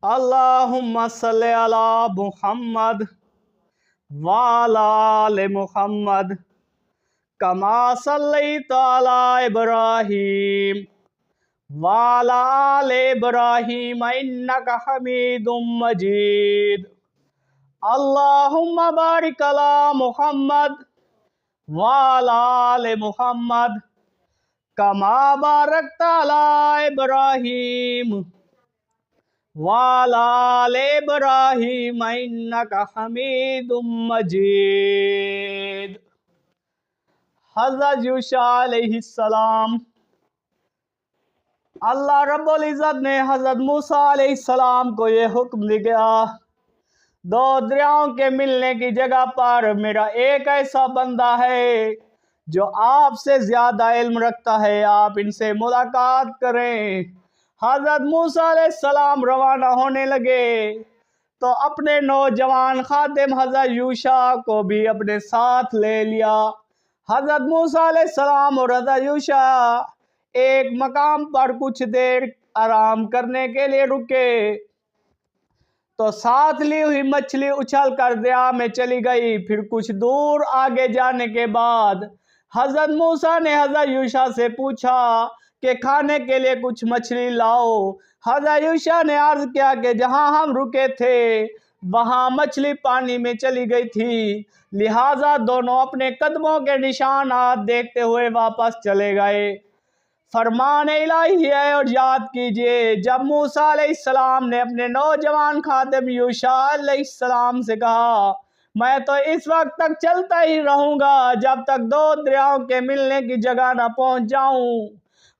اللہم صلی علی محمد وعلی آل محمد کما صلیت علی ابراہیم وعلی آل ابراہیم انک حمید مجید اللہم بارک علی محمد وعلی آل محمد کما بارکت علی ابراہیم وعلی آل ابراہیم انک حمید مجید۔ حضرت یوشع علیہ السلام، اللہ رب العزت نے حضرت موسیٰ علیہ السلام کو یہ حکم دیا، دو دریاؤں کے ملنے کی جگہ پر میرا ایک ایسا بندہ ہے جو آپ سے زیادہ علم رکھتا ہے، آپ ان سے ملاقات کریں۔ حضرت موسیٰ علیہ السلام روانہ ہونے لگے تو اپنے نوجوان خادم حضرت یوشع کو بھی اپنے ساتھ لے لیا۔ حضرت موسیٰ علیہ السلام اور حضرت یوشع ایک مقام پر کچھ دیر آرام کرنے کے لیے رکے تو ساتھ لی ہوئی مچھلی اچھل کر دریا میں چلی گئی۔ پھر کچھ دور آگے جانے کے بعد حضرت موسیٰ نے حضرت یوشع سے پوچھا کہ کھانے کے لیے کچھ مچھلی لاؤ۔ حضرت یوشع نے عرض کیا کہ جہاں ہم رکے تھے وہاں مچھلی پانی میں چلی گئی تھی، لہٰذا دونوں اپنے قدموں کے نشانات دیکھتے ہوئے واپس چلے گئے۔ فرمان الہی ہے اور یاد کیجئے جب موسیٰ علیہ السلام نے اپنے نوجوان خادم یوشع علیہ السلام سے کہا میں تو اس وقت تک چلتا ہی رہوں گا جب تک دو دریاؤں کے ملنے کی جگہ نہ پہنچ جاؤں،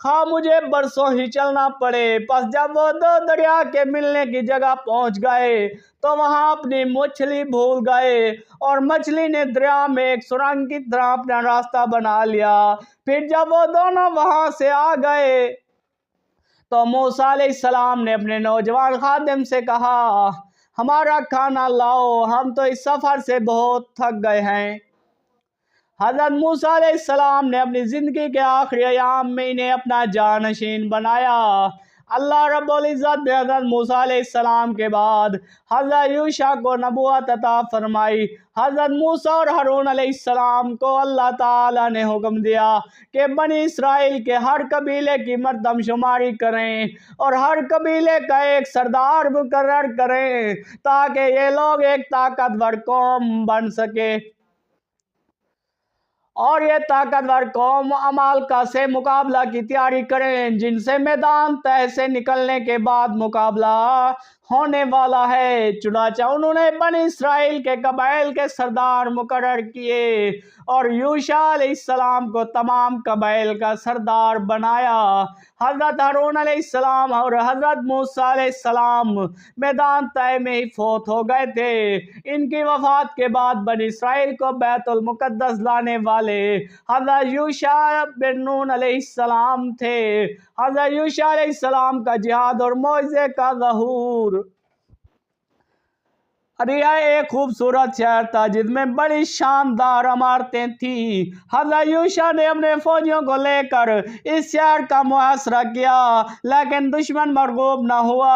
خواہ مجھے برسوں ہی چلنا پڑے۔ پس جب وہ دو دریا کے ملنے کی جگہ پہنچ گئے تو وہاں اپنی مچھلی بھول گئے اور مچھلی نے دریا میں ایک سرنگ کی طرح اپنا راستہ بنا لیا۔ پھر جب وہ دونوں وہاں سے آ گئے تو موسیٰ علیہ السلام نے اپنے نوجوان خادم سے کہا ہمارا کھانا لاؤ، ہم تو اس سفر سے بہت تھک گئے ہیں۔ حضرت موسیٰ علیہ السلام نے اپنی زندگی کے آخری ایام میں انہیں اپنا جانشین بنایا۔ اللہ رب العزت نے حضرت موسیٰ علیہ السلام کے بعد حضرت یوشع کو نبوت عطا فرمائی۔ حضرت موسیٰ اور ہارون علیہ السلام کو اللہ تعالیٰ نے حکم دیا کہ بنی اسرائیل کے ہر قبیلے کی مردم شماری کریں اور ہر قبیلے کا ایک سردار مقرر کریں تاکہ یہ لوگ ایک طاقتور قوم بن سکے اور یہ طاقتور قوم عمالقہ سے مقابلہ کی تیاری کریں جن سے میدان طے سے نکلنے کے بعد مقابلہ ہونے والا ہے۔ چنانچہ انہوں نے بنی اسرائیل کے قبائل کے سردار مقرر کیے اور یوشع علیہ السلام کو تمام قبائل کا سردار بنایا۔ حضرت ہارون علیہ السلام اور حضرت موسیٰ علیہ السلام میدان طے میں ہی فوت ہو گئے تھے۔ ان کی وفات کے بعد بنی اسرائیل کو بیت المقدس لانے والے حضرت یوشع بن نون علیہ السلام تھے۔ حضرت یوشع علیہ السلام کا جہاد اور معجزے کا ظہور۔ اریا ایک خوبصورت شہر تھا جس میں بڑی شاندار عمارتیں تھیں۔ حضرت یوشع نے اپنے فوجیوں کو لے کر اس شہر کا محاصرہ کیا لیکن دشمن مرغوب نہ ہوا۔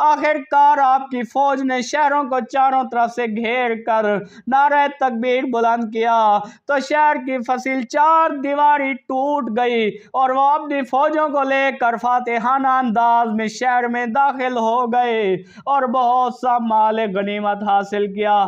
آخر کار آپ کی فوج نے شہروں کو چاروں طرف سے گھیر کر نعرہ تکبیر بلند کیا تو شہر کی فصیل چار دیواری ٹوٹ گئی اور وہ اپنی فوجوں کو لے کر فاتحانہ انداز میں شہر میں داخل ہو گئے اور بہت سا مال غنیمت حاصل کیا۔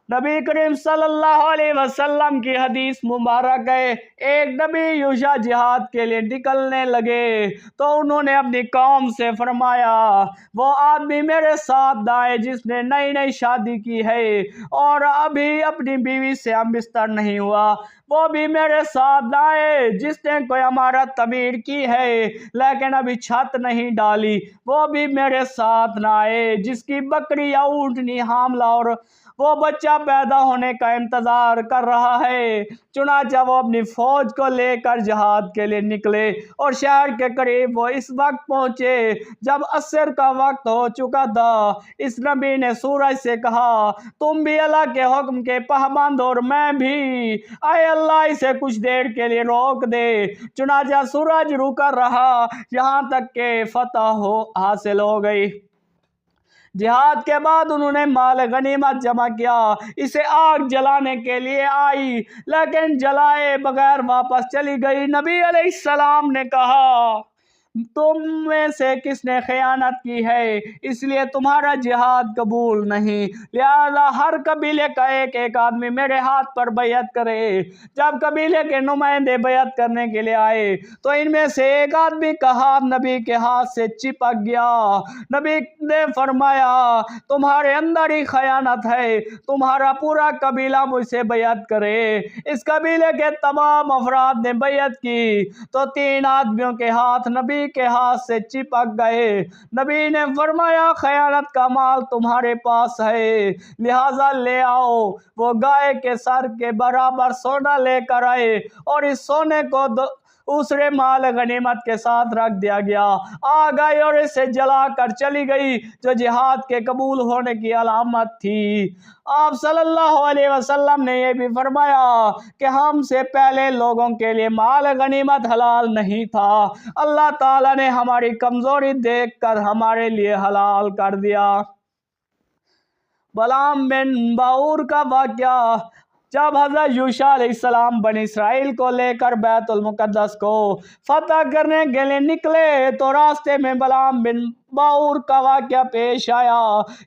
نبی کریم صلی اللہ علیہ وسلم کی حدیث مبارک ہے، ایک نبی یوشع جہاد کے لیے نکلنے لگے تو انہوں نے اپنی قوم سے فرمایا وہ آدمی میرے ساتھ آئے جس نے نئی نئی شادی کی ہے اور ابھی اپنی بیوی سے ہم بستر نہیں ہوا، وہ بھی میرے ساتھ آئے جس نے کوئی عمارت تعمیر کی ہے لیکن ابھی چھت نہیں ڈالی، وہ بھی میرے ساتھ نہ آئے جس کی بکری یا اونٹنی حاملہ اور وہ بچہ پیدا ہونے کا انتظار کر رہا ہے۔ چنانچہ وہ اپنی فوج کو لے کر جہاد کے لیے نکلے اور شہر کے قریب وہ اس وقت پہنچے جب عصر کا وقت ہو چکا تھا۔ اس نبی نے سورج سے کہا تم بھی اللہ کے حکم کے پابند اور میں بھی، اے اللہ اسے کچھ دیر کے لیے روک دے۔ چنانچہ سورج رکا رہا یہاں تک کہ فتح حاصل ہو گئی۔ جہاد کے بعد انہوں نے مال غنیمت جمع کیا، اسے آگ جلانے کے لیے آئی لیکن جلائے بغیر واپس چلی گئی۔ نبی علیہ السلام نے کہا تم میں سے کس نے خیانت کی ہے، اس لیے تمہارا جہاد قبول نہیں، لہذا ہر قبیلے کا ایک ایک آدمی میرے ہاتھ پر بیعت کرے۔ جب قبیلے کے نمائندے بیعت کرنے کے لیے آئے تو ان میں سے ایک آدمی کا ہاتھ نبی کے ہاتھ سے چپک گیا۔ نبی نے فرمایا تمہارے اندر ہی خیانت ہے، تمہارا پورا قبیلہ مجھ سے بیعت کرے۔ اس قبیلے کے تمام افراد نے بیعت کی تو 3 آدمیوں کے ہاتھ نبی کے ہاتھ سے چپک گئے۔ نبی نے فرمایا خیانت کا مال تمہارے پاس ہے، لہذا لے آؤ۔ وہ گائے کے سر کے برابر سونا لے کر آئے اور اس سونے کو دوسرے مال غنیمت کے ساتھ رکھ دیا گیا۔ آ گئی اور اسے جلا کر چلی گئی، جو جہاد کے قبول ہونے کی علامت تھی۔ آپ صلی اللہ علیہ وسلم نے یہ بھی فرمایا کہ ہم سے پہلے لوگوں کے لیے مال غنیمت حلال نہیں تھا، اللہ تعالیٰ نے ہماری کمزوری دیکھ کر ہمارے لیے حلال کر دیا۔ بلعام بن باور کا واقعہ۔ جب حضرت یوشع علیہ السلام بنی اسرائیل کو لے کر بیت المقدس کو فتح کرنے کے لیے نکلے تو راستے میں بلعام بن باور کا واقعہ پیش آیا۔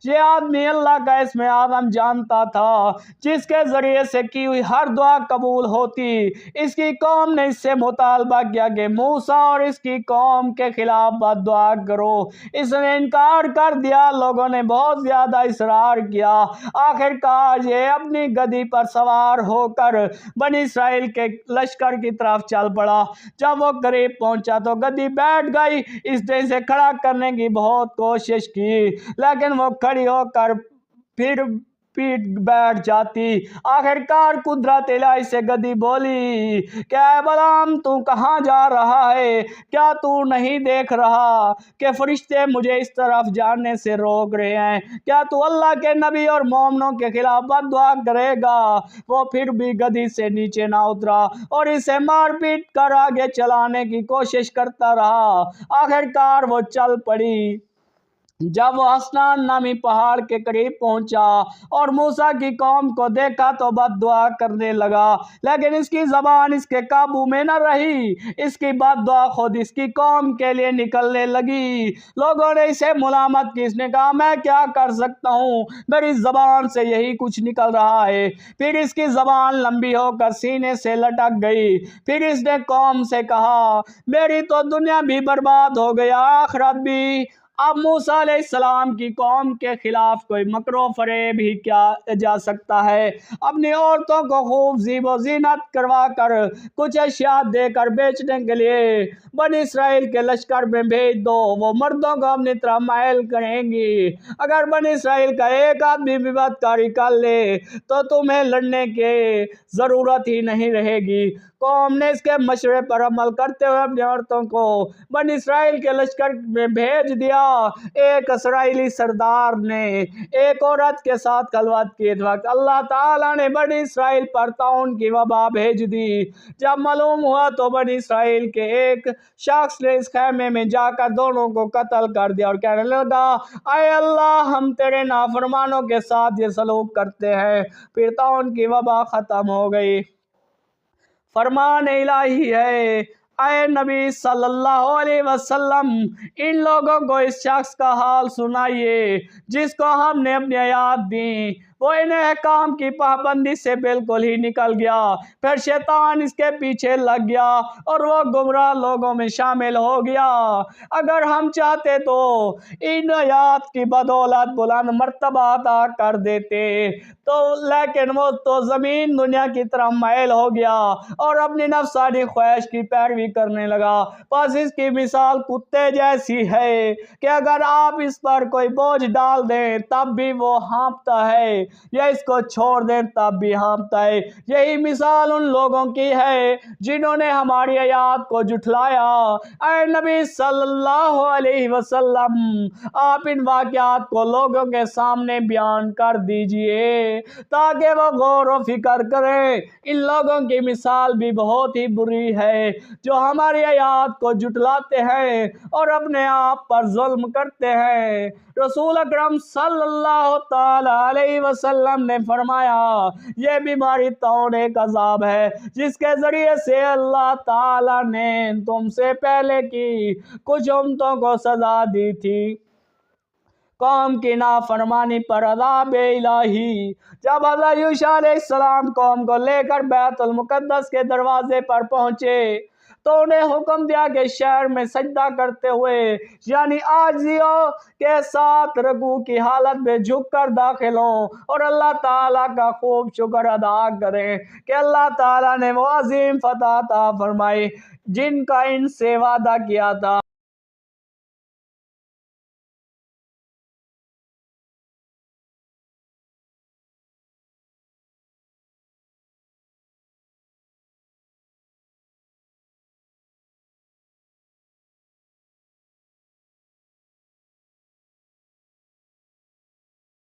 یہ آدمی اللہ کا اسم اعظم جانتا تھا جس کے ذریعے سے کی ہوئی ہر دعا قبول ہوتی۔ اس کی قوم نے اس سے مطالبہ کیا کہ موسیٰ اور اس کی قوم کے خلاف بد دعا کرو۔ اس نے انکار کر دیا، لوگوں نے بہت زیادہ اصرار کیا، آخر کار یہ اپنی گدی پر سوار ہو کر بنی اسرائیل کے لشکر کی طرف چل پڑا۔ جب وہ قریب پہنچا تو گدی بیٹھ گئی، اس نے اسے کھڑا کرنے کی بہت کوشش کی لیکن وہ کھڑی ہو کر پھر پیٹ بیٹھ جاتی۔ آخر کار قدرت الہی سے گدی بولی کہ اے بلعام تو کہاں جا رہا ہے؟ کیا تو نہیں دیکھ رہا کہ فرشتے مجھے اس طرف جانے سے روک رہے ہیں؟ کیا تو اللہ کے نبی اور مومنوں کے خلاف بد دعا کرے گا؟ وہ پھر بھی گدی سے نیچے نہ اترا اور اسے مار پیٹ کر آگے چلانے کی کوشش کرتا رہا۔ آخر کار وہ چل پڑی۔ جب وہ اسنان نامی پہاڑ کے قریب پہنچا اور موسیٰ کی قوم کو دیکھا تو بد دعا کرنے لگا، لیکن اس کی زبان اس کے قابو میں نہ رہی۔ اس کی بد دعا خود اس کی قوم کے لیے نکلنے لگی۔ لوگوں نے اسے ملامت کی، اس نے کہا میں کیا کر سکتا ہوں، میری زبان سے یہی کچھ نکل رہا ہے۔ پھر اس کی زبان لمبی ہو کر سینے سے لٹک گئی۔ پھر اس نے قوم سے کہا میری تو دنیا بھی برباد ہو گئی، آخرت بھی۔ اب موسیٰ علیہ السلام کی قوم کے خلاف کوئی مکر و فریب ہی کیا جا سکتا ہے؟ اپنی عورتوں کو خوب زیب و زینت کروا کر کچھ اشیاء دے کر بیچنے کے لیے بنی اسرائیل کے لشکر میں بھیج دو، وہ مردوں کو اپنی طرح مائل کریں گی۔ اگر بنی اسرائیل کا ایک آدمی بھی بدکاری کر لے تو تمہیں لڑنے کی ضرورت ہی نہیں رہے گی۔ قوم نے اس کے مشورے پر عمل کرتے ہوئے اپنی عورتوں کو بنی اسرائیل کے لشکر میں بھیج دیا۔ ایک اسرائیلی سردار نے ایک عورت کے ساتھ خلوت کی، اس وقت اللہ تعالیٰ نے بنی اسرائیل پر طاعون کی وبا بھیج دی۔ جب معلوم ہوا تو بنی اسرائیل کے ایک شخص نے اس خیمے میں جا کر دونوں کو قتل کر دیا اور کہنے لگا اے اللہ ہم تیرے نافرمانوں کے ساتھ یہ سلوک کرتے ہیں۔ پھر طاعون کی وبا ختم ہو گئی۔ فرمان الہی ہے اے نبی صلی اللہ علیہ وسلم ان لوگوں کو اس شخص کا حال سنائیے جس کو ہم نے اپنی آیات دیں، وہ ان احکام کی پابندی سے بالکل ہی نکل گیا، پھر شیطان اس کے پیچھے لگ گیا اور وہ گمراہ لوگوں میں شامل ہو گیا۔ اگر ہم چاہتے تو ان آیات کی بدولت بلند مرتبہ عطا کر دیتے تو، لیکن وہ تو زمین دنیا کی طرف مائل ہو گیا اور اپنی نفسانی خواہش کی پیروی کرنے لگا۔ بس اس کی مثال کتے جیسی ہے کہ اگر آپ اس پر کوئی بوجھ ڈال دیں تب بھی وہ ہانپتا ہے یا اس کو چھوڑ دیں تب بھی ہم تئے۔ یہی مثال ان لوگوں کی ہے جنہوں نے ہماری آیات کو جھٹلایا۔ اے نبی صلی اللہ علیہ وسلم، آپ ان واقعات کو لوگوں کے سامنے بیان کر دیجئے تاکہ وہ غور و فکر کریں۔ ان لوگوں کی مثال بھی بہت ہی بری ہے جو ہماری آیات کو جھٹلاتے ہیں اور اپنے آپ پر ظلم کرتے ہیں۔ رسول اکرم صلی اللہ تعالی علیہ وسلم نے فرمایا، یہ بیماری طاعون ایک عذاب ہے جس کے ذریعے سے اللہ تعالی نے تم سے پہلے کی کچھ امتوں کو سزا دی تھی۔ قوم کی نافرمانی پر عذاب الہی۔ جب حضرت یوشع علیہ السلام قوم کو لے کر بیت المقدس کے دروازے پر پہنچے تو انہیں حکم دیا کہ شہر میں سجدہ کرتے ہوئے یعنی عاجزیوں کے ساتھ رکوع کی حالت میں جھک کر داخل ہوں اور اللہ تعالیٰ کا خوب شکر ادا کریں کہ اللہ تعالیٰ نے وہ عظیم فتح عطا فرمائی جن کا ان سے وعدہ کیا تھا۔